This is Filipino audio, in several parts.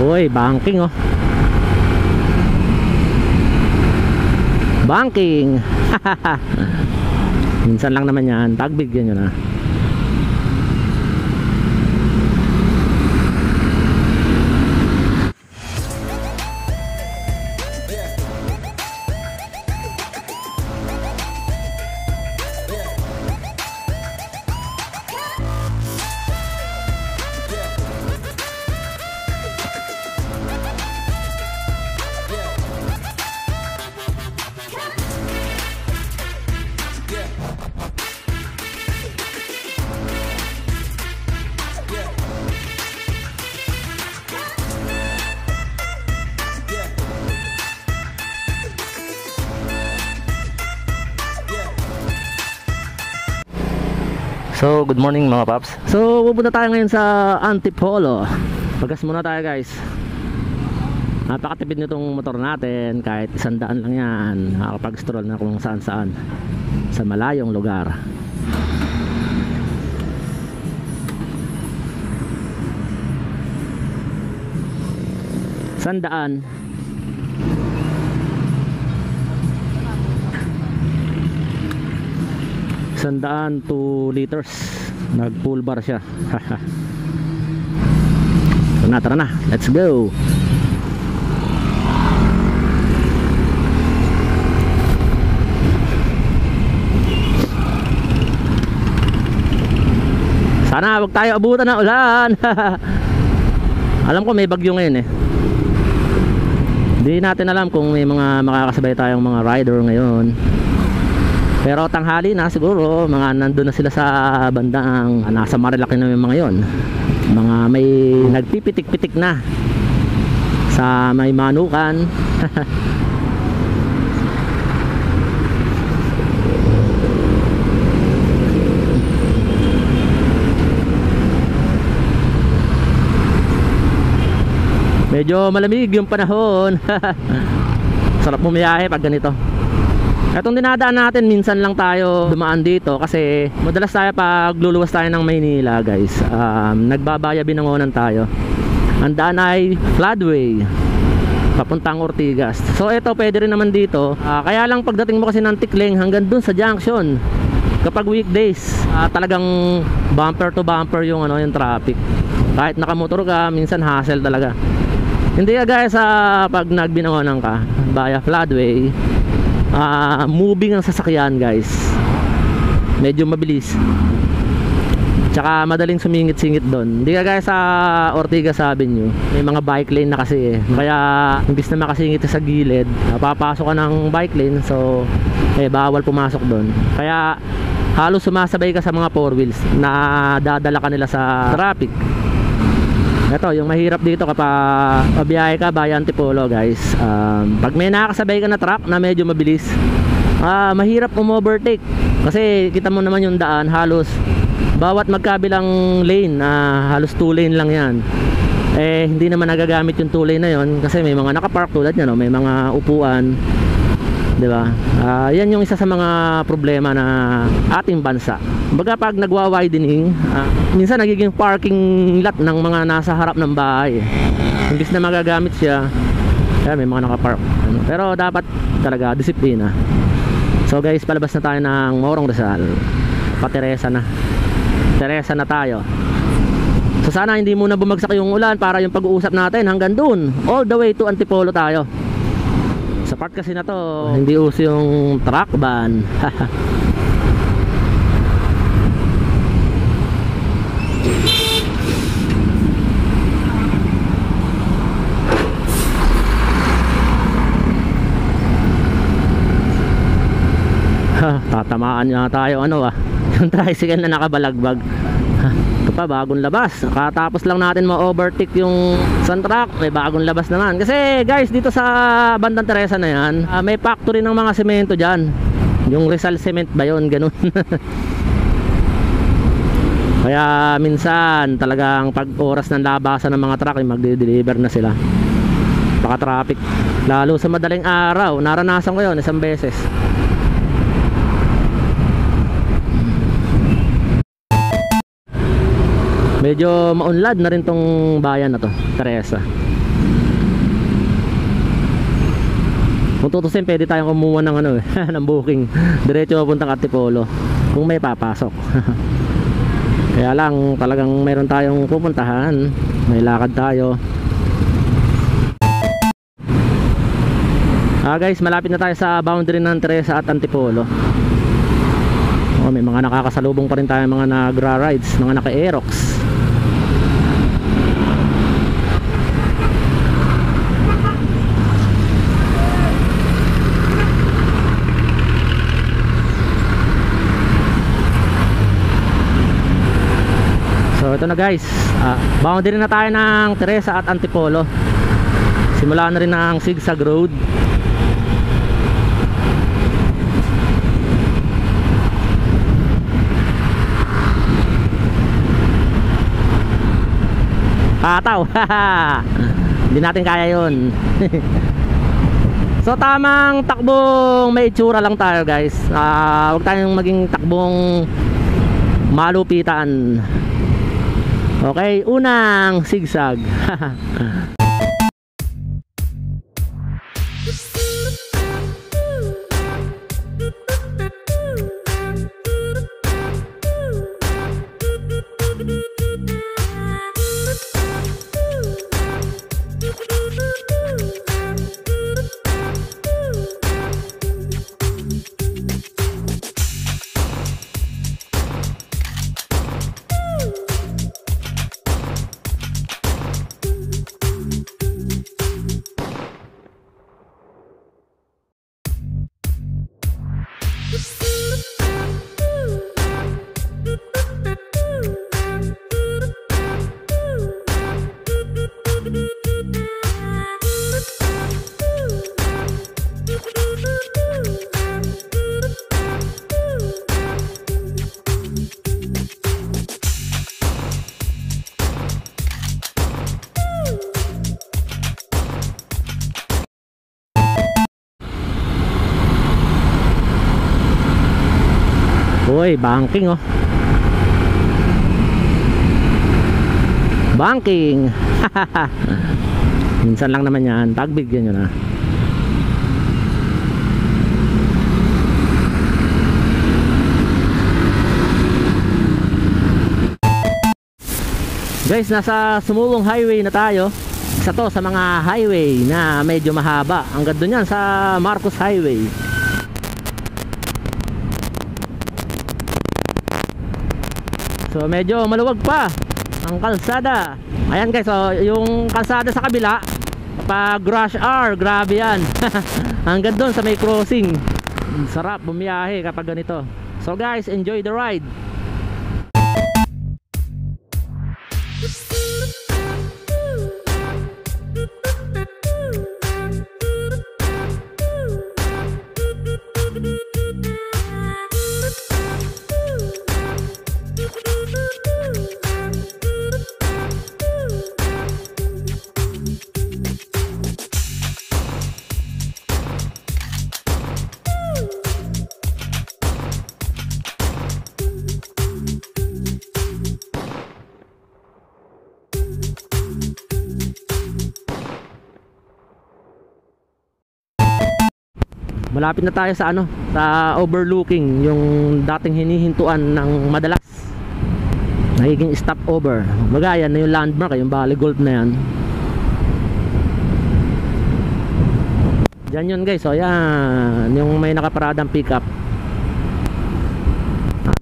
Uy, banking oh. Banking. Minsan lang naman yan. Pagbigyan nyo na. So, good morning mga paps. So, pupunta tayo ngayon sa Antipolo. Pagas muna tayo guys. Napakatipid nitong motor natin. Kahit 100 lang yan. Nakakapag-stroll na kung saan saan sa malayong lugar. Sandaan. 2 liters. Nag full bar siya. Tara na, let's go. Sana wag tayo abutan ng ulan. Alam ko may bagyo ngayon eh. Hindi natin alam kung may mga makakasabay tayong mga rider ngayon. Pero tanghali na siguro, mga nandun na sila sa bandang nasa Marilaki na yung mga yon. Mga may nagpipitik-pitik na sa may Manukan. Medyo malamig yung panahon. Sarap bumiyahe pag ganito. Itong dinadaan natin, minsan lang tayo dumaan dito kasi madalas tayo pag luluwas tayo ng Maynila guys, nagbabaya binangonan tayo. Ang daan ay floodway papuntang Ortigas. So ito pwede rin naman dito, kaya lang pagdating mo kasi ng Tikling hanggang dun sa junction, kapag weekdays, talagang bumper to bumper yung yung traffic. Kahit nakamotor ka, minsan hassle talaga. Hindi ka guys, pag nagbinangonan ka via floodway, moving ang sasakyan guys, medyo mabilis, tsaka madaling sumingit-singit doon. Hindi ka guys sa Ortigas Avenue, may mga bike lane na kasi kaya imbis na makasingit sa gilid, papasok ka ng bike lane, so bawal pumasok doon. Kaya halos sumasabay ka sa mga 4 wheels na dadala ka nila sa traffic. Ito yung mahirap dito kapag pabiyahe ka via Antipolo guys, pag may nakakasabay ka na truck na medyo mabilis, mahirap overtake kasi kita mo naman yung daan, halos bawat magkabilang lane, halos 2 lane lang yan. Hindi naman nagagamit yung 2 lane na yon kasi may mga nakapark tulad yan, may mga upuan, diba? Yan yung isa sa mga problema na ating bansa. Baga pag nagwa-widening, minsan nagiging parking lot ng mga nasa harap ng bahay. Imbis na magagamit siya, kaya may mga nakapark. Pero dapat talaga disiplina. So guys, palabas na tayo ng Morong Rizal. Pa-Teresa na. Teresa na tayo. So sana hindi muna bumagsak yung ulan para yung pag-uusap natin hanggang dun, all the way to Antipolo tayo. Sa part kasi na to, hindi uso yung truck ban. Tatamaan niya tayo yung tricycle na nakabalagbag. Ito pa, bagong labas. Katapos lang natin ma-overtake yung isang truck, may bagong labas naman. Kasi guys, dito sa bandang Teresa na yan, may factory ng mga semento dyan. Yung Rizal Cement ba yun? Ganun. Kaya minsan talagang pag oras ng labasan ng mga truck, magde-deliver na sila. Paka-traffic. Lalo sa madaling araw, naranasan ko yun isang beses. Medyo maunlad na rin tong bayan na to, Teresa. Kung tutusin, pwede tayong kumuha ng ano ng booking. Diretso papuntang Antipolo kung may papasok. Kaya lang talagang meron tayong pupuntahan. May lakad tayo. Guys, malapit na tayo sa boundary ng Teresa at Antipolo. May mga nakakasalubong pa rin tayo, mga nagra-rides, mga naka-Aerox. So ito na guys, boundary na tayo ng Teresa at Antipolo. Simula na rin ang zigzag road. Pataw. Hindi natin kaya yun. So tamang takbong may itsura lang tayo guys. Huwag tayong maging takbong malupitan. Okay, unang zigzag. Uy, banking oh. Banking. Minsan lang naman yan. Pagbigyan nyo na. Guys, nasa Sumulong Highway na tayo. Isa to sa mga highway na medyo mahaba. Hanggang doon yan sa Marcos Highway. So medyo maluwag pa ang kalsada. Ayan guys, so yung kalsada sa kabila pag rush hour, grabe yan. Hanggang doon sa may crossing. Sarap bumiyahe kapag ganito. So guys, enjoy the ride. Malapit na tayo sa sa overlooking, yung dating hinihintuan ng madalas nagiging stopover. Magayan na yung landmark, yung Valley Golf na yan. Diyan yun guys, so yan yung may nakaparadang pickup,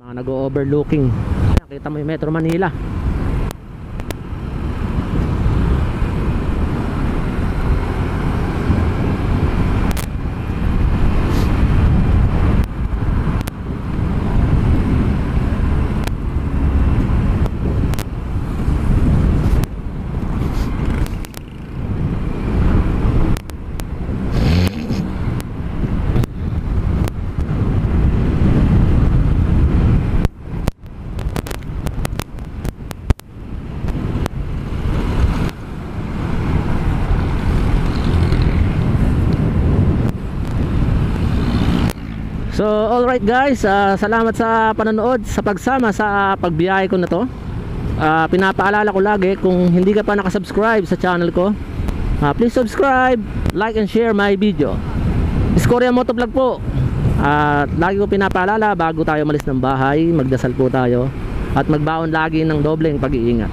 mga nag-overlooking. Kita mo yung Metro Manila. So alright guys, salamat sa panonood, sa pagsama sa pagbiyahe ko na to. Pinapaalala ko lagi, kung hindi ka pa nakasubscribe sa channel ko, please subscribe, like and share my video. Korea Motovlog po. At lagi ko pinapaalala, bago tayo malis ng bahay, magdasal po tayo at magbaon lagi ng dobleng pag-iingat.